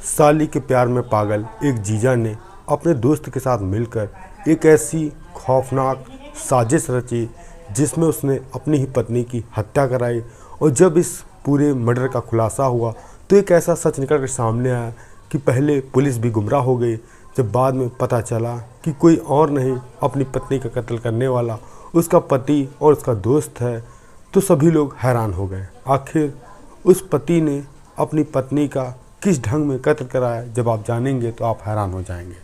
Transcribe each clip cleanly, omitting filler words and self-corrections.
साली के प्यार में पागल एक जीजा ने अपने दोस्त के साथ मिलकर एक ऐसी खौफनाक साजिश रची जिसमें उसने अपनी ही पत्नी की हत्या कराई। और जब इस पूरे मर्डर का खुलासा हुआ तो एक ऐसा सच निकल कर सामने आया कि पहले पुलिस भी गुमराह हो गई। जब बाद में पता चला कि कोई और नहीं, अपनी पत्नी का कत्ल करने वाला उसका पति और उसका दोस्त है, तो सभी लोग हैरान हो गए। आखिर उस पति ने अपनी पत्नी का किस ढंग में कत्ल कराया, जब आप जानेंगे तो आप हैरान हो जाएंगे।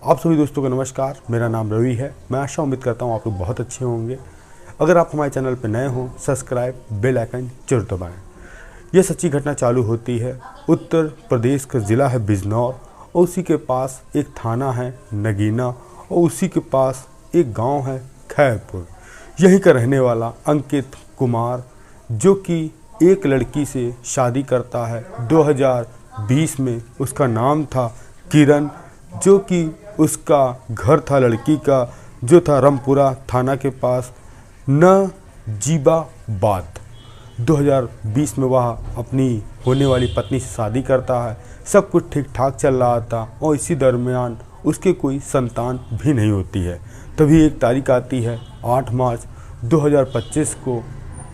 आप सभी दोस्तों को नमस्कार, मेरा नाम रवि है। मैं आशा उम्मीद करता हूँ आप लोग बहुत अच्छे होंगे। अगर आप हमारे चैनल पर नए हों, सब्सक्राइब, बेल आइकन जरूर दबाएं। यह सच्ची घटना चालू होती है उत्तर प्रदेश का ज़िला है बिजनौर, और उसी के पास एक थाना है नगीना, और उसी के पास एक गांव है खैरपुर। यहीं का रहने वाला अंकित कुमार, जो कि एक लड़की से शादी करता है 2020 में। उसका नाम था किरण, जो कि उसका घर था लड़की का जो था रामपुरा थाना के पास नजीबाबाद। 2020 में वह अपनी होने वाली पत्नी से शादी करता है। सब कुछ ठीक ठाक चल रहा था और इसी दरमियान उसके कोई संतान भी नहीं होती है। तभी एक तारीख आती है 8 मार्च 2025 को।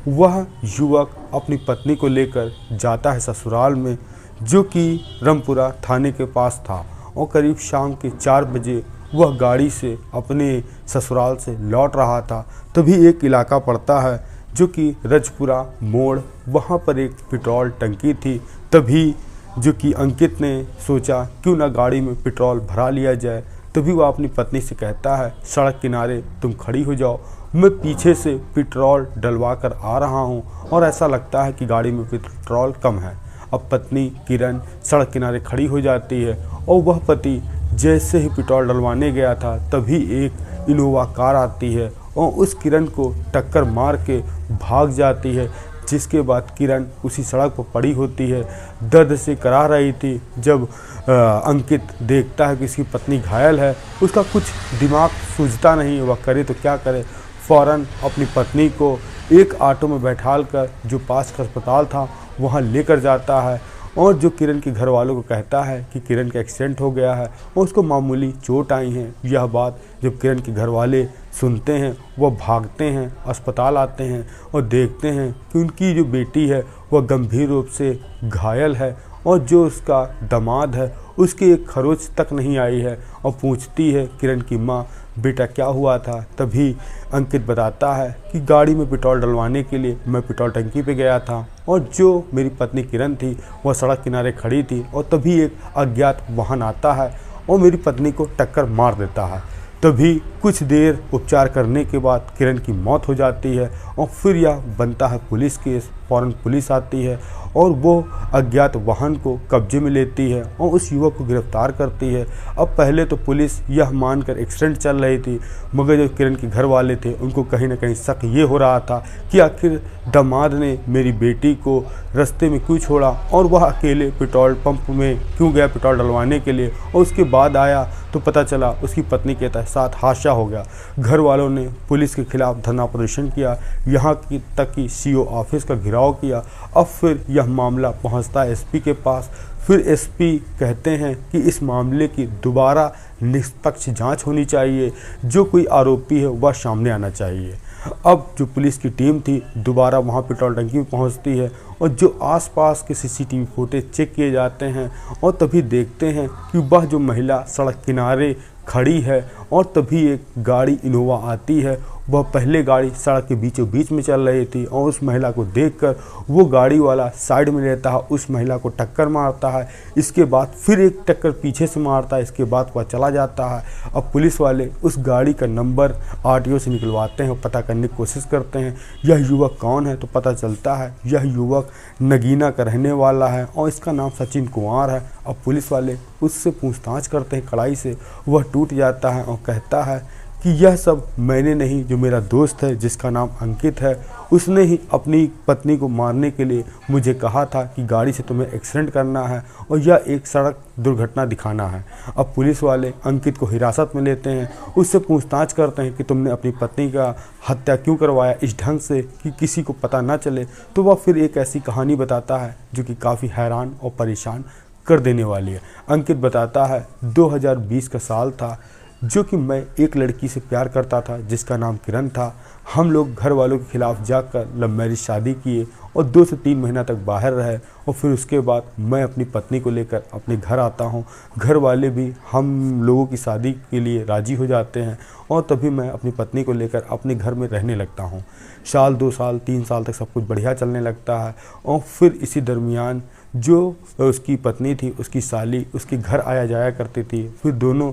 वह युवक अपनी पत्नी को लेकर जाता है ससुराल में, जो कि रामपुरा थाने के पास था, और करीब शाम के 4 बजे वह गाड़ी से अपने ससुराल से लौट रहा था। तभी एक इलाका पड़ता है जो कि रजपुरा मोड़, वहाँ पर एक पेट्रोल टंकी थी। तभी जो कि अंकित ने सोचा क्यों ना गाड़ी में पेट्रोल भरा लिया जाए। तभी वह अपनी पत्नी से कहता है, सड़क किनारे तुम खड़ी हो जाओ, मैं पीछे से पेट्रोल डलवा कर आ रहा हूँ, और ऐसा लगता है कि गाड़ी में पेट्रोल कम है। अब पत्नी किरण सड़क किनारे खड़ी हो जाती है, और वह पति जैसे ही पेट्रोल डलवाने गया था तभी एक इनोवा कार आती है और उस किरण को टक्कर मार के भाग जाती है। जिसके बाद किरण उसी सड़क पर पड़ी होती है, दर्द से करा रही थी। जब अंकित देखता है कि इसकी पत्नी घायल है, उसका कुछ दिमाग सूझता नहीं, वह करे तो क्या करे। फ़ौरन अपनी पत्नी को एक ऑटो में बैठाल कर जो पास का अस्पताल था वहाँ लेकर जाता है, और जो किरण के घर वालों को कहता है कि किरण का एक्सीडेंट हो गया है और उसको मामूली चोट आई हैं। यह बात जब किरण के घर वाले सुनते हैं, वह भागते हैं, अस्पताल आते हैं और देखते हैं कि उनकी जो बेटी है वह गंभीर रूप से घायल है, और जो उसका दामाद है उसकी एक खरोच तक नहीं आई है। और पूछती है किरण की माँ, बेटा क्या हुआ था? तभी अंकित बताता है कि गाड़ी में पेट्रोल डलवाने के लिए मैं पेट्रोल टंकी पे गया था, और जो मेरी पत्नी किरण थी वह सड़क किनारे खड़ी थी, और तभी एक अज्ञात वाहन आता है और मेरी पत्नी को टक्कर मार देता है। तभी कुछ देर उपचार करने के बाद किरण की मौत हो जाती है, और फिर यह बनता है पुलिस केस। फ़ौरन पुलिस आती है और वो अज्ञात वाहन को कब्जे में लेती है और उस युवक को गिरफ्तार करती है। अब पहले तो पुलिस यह मानकर एक्सीडेंट चल रही थी, मगर जो किरण के घर वाले थे उनको कहीं ना कहीं शक ये हो रहा था कि आखिर दामाद ने मेरी बेटी को रास्ते में क्यों छोड़ा, और वह अकेले पेट्रोल पंप में क्यों गया पेट्रोल डलवाने के लिए। और उसके बाद आया तो पता चला उसकी पत्नी के साथ हादसा हो गया। घर वालों ने पुलिस के खिलाफ धरना प्रदर्शन किया, यहाँ की तक कि सीओ ऑफिस का घेराव किया। अब फिर यह मामला पहुँचता है एसपी के पास। फिर एसपी कहते हैं कि इस मामले की दोबारा निष्पक्ष जांच होनी चाहिए, जो कोई आरोपी है वह सामने आना चाहिए। अब जो पुलिस की टीम थी दोबारा वहां पेट्रोल टंकी में पहुंचती है, और जो आसपास के सीसीटीवी फुटेज चेक किए जाते हैं, और तभी देखते हैं कि वह जो महिला सड़क किनारे खड़ी है, और तभी एक गाड़ी इनोवा आती है। वह पहले गाड़ी सड़क के बीचों बीच में चल रही थी, और उस महिला को देखकर वो गाड़ी वाला साइड में लेता है, उस महिला को टक्कर मारता है। इसके बाद फिर एक टक्कर पीछे से मारता है, इसके बाद वह चला जाता है। अब पुलिस वाले उस गाड़ी का नंबर आरटीओ से निकलवाते हैं और पता करने की कोशिश करते हैं यह युवक कौन है। तो पता चलता है यह युवक नगीना का रहने वाला है, और इसका नाम सचिन कुमार है। अब पुलिस वाले उससे पूछताछ करते हैं कड़ाई से, वह टूट जाता है और कहता है कि यह सब मैंने नहीं, जो मेरा दोस्त है जिसका नाम अंकित है, उसने ही अपनी पत्नी को मारने के लिए मुझे कहा था कि गाड़ी से तुम्हें एक्सीडेंट करना है और यह एक सड़क दुर्घटना दिखाना है। अब पुलिस वाले अंकित को हिरासत में लेते हैं, उससे पूछताछ करते हैं कि तुमने अपनी पत्नी का हत्या क्यों करवाया इस ढंग से कि किसी को पता ना चले। तो वह फिर एक ऐसी कहानी बताता है जो कि काफ़ी हैरान और परेशान कर देने वाली है। अंकित बताता है 2020 का साल था, जो कि मैं एक लड़की से प्यार करता था जिसका नाम किरण था। हम लोग घर वालों के खिलाफ जाकर लव मैरिज शादी किए और 2 से 3 महीना तक बाहर रहे और फिर उसके बाद मैं अपनी पत्नी को लेकर अपने घर आता हूँ। घर वाले भी हम लोगों की शादी के लिए राज़ी हो जाते हैं और तभी मैं अपनी पत्नी को लेकर अपने घर में रहने लगता हूँ। साल 2 साल 3 साल तक सब कुछ बढ़िया चलने लगता है और फिर इसी दरमियान जो उसकी पत्नी थी, उसकी साली उसके घर आया जाया करती थी। फिर दोनों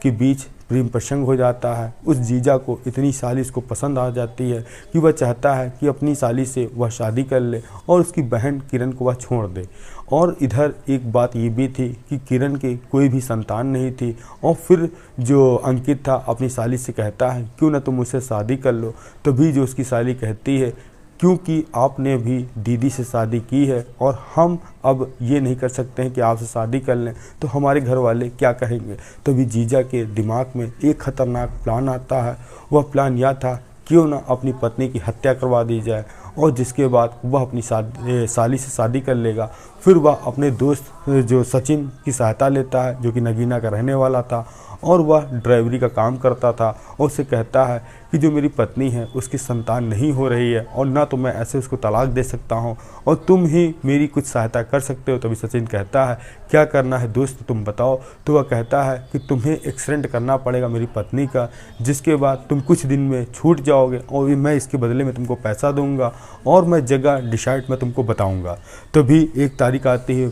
के बीच प्रेम प्रसंग हो जाता है। उस जीजा को इतनी साली उसको पसंद आ जाती है कि वह चाहता है कि अपनी साली से वह शादी कर ले और उसकी बहन किरण को वह छोड़ दे। और इधर एक बात ये भी थी कि किरण के कोई भी संतान नहीं थी और फिर जो अंकित था अपनी साली से कहता है क्यों ना तुम मुझसे शादी कर लो। तभी जो उसकी साली कहती है क्योंकि आपने भी दीदी से शादी की है और हम अब ये नहीं कर सकते हैं कि आपसे शादी कर लें तो हमारे घर वाले क्या कहेंगे। तभी जीजा के दिमाग में एक खतरनाक प्लान आता है। वह प्लान यह था क्यों ना अपनी पत्नी की हत्या करवा दी जाए और जिसके बाद वह अपनी साली से शादी कर लेगा। फिर वह अपने दोस्त जो सचिन की सहायता लेता है, जो कि नगीना का रहने वाला था और वह ड्राइवरी का काम करता था और उससे कहता है कि जो मेरी पत्नी है उसकी संतान नहीं हो रही है और ना तो मैं ऐसे उसको तलाक दे सकता हूँ और तुम ही मेरी कुछ सहायता कर सकते हो। तभी सचिन कहता है क्या करना है दोस्त तुम बताओ। तो वह कहता है कि तुम्हें एक्सीडेंट करना पड़ेगा मेरी पत्नी का, जिसके बाद तुम कुछ दिन में छूट जाओगे और मैं इसके बदले में तुमको पैसा दूंगा और मैं जगह डिसाइड मैं तुमको बताऊंगा। तभी एक तारीख आती है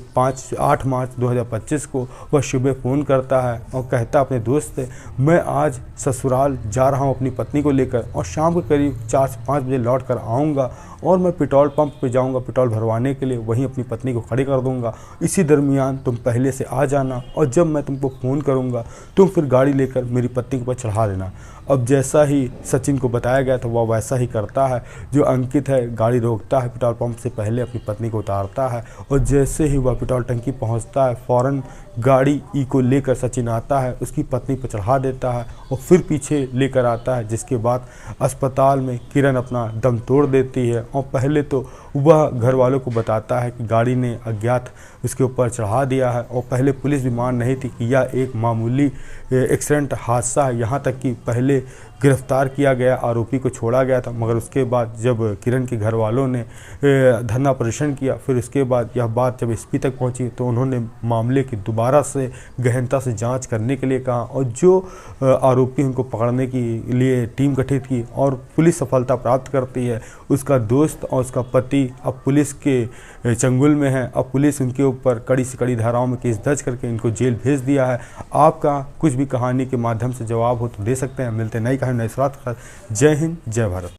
8 मार्च 2025 को। वह सुबह फ़ोन करता है और कहता अपने दोस्त से मैं आज ससुराल जा रहा हूँ अपनी पत्नी को लेकर और शाम को करीब 4 से 5 बजे लौट कर आऊँगा और मैं पेट्रोल पंप पे जाऊँगा पेट्रोल भरवाने के लिए, वहीं अपनी पत्नी को खड़ी कर दूँगा। इसी दरमियान तुम पहले से आ जाना और जब मैं तुमको फ़ोन करूँगा तुम फिर गाड़ी लेकर मेरी पत्नी के ऊपर चढ़ा देना। अब जैसा ही सचिन को बताया गया था वह वैसा ही करता है। जो अंकित है गाड़ी रोकता है, पेट्रोल पंप से पहले अपनी पत्नी को उतारता है और जैसे ही वह पेट्रोल टंकी पहुंचता है फ़ौरन गाड़ी को लेकर सचिन आता है, उसकी पत्नी पर चढ़ा देता है और फिर पीछे लेकर आता है। जिसके बाद अस्पताल में किरण अपना दम तोड़ देती है और पहले तो वह घर वालों को बताता है कि गाड़ी ने अज्ञात उसके ऊपर चढ़ा दिया है और पहले पुलिस भी मान नहीं थी कि यह एक मामूली एक्सीडेंट हादसा है। यहाँ तक कि पहले गिरफ्तार किया गया आरोपी को छोड़ा गया था, मगर उसके बाद जब किरण के घर वालों ने धरना प्रदर्शन किया फिर उसके बाद यह बात जब एसपी तक पहुंची तो उन्होंने मामले की दोबारा से गहनता से जांच करने के लिए कहा और जो आरोपी उनको पकड़ने के लिए टीम गठित की और पुलिस सफलता प्राप्त करती है। उसका दोस्त और उसका पति अब पुलिस के चंगुल में है। अब पुलिस उनके ऊपर कड़ी से कड़ी धाराओं में केस दर्ज करके इनको जेल भेज दिया है। आपका कुछ भी कहानी के माध्यम से जवाब हो तो दे सकते हैं। मिलते नई कहानी नए स्वाद। जय हिंद, जय भारत।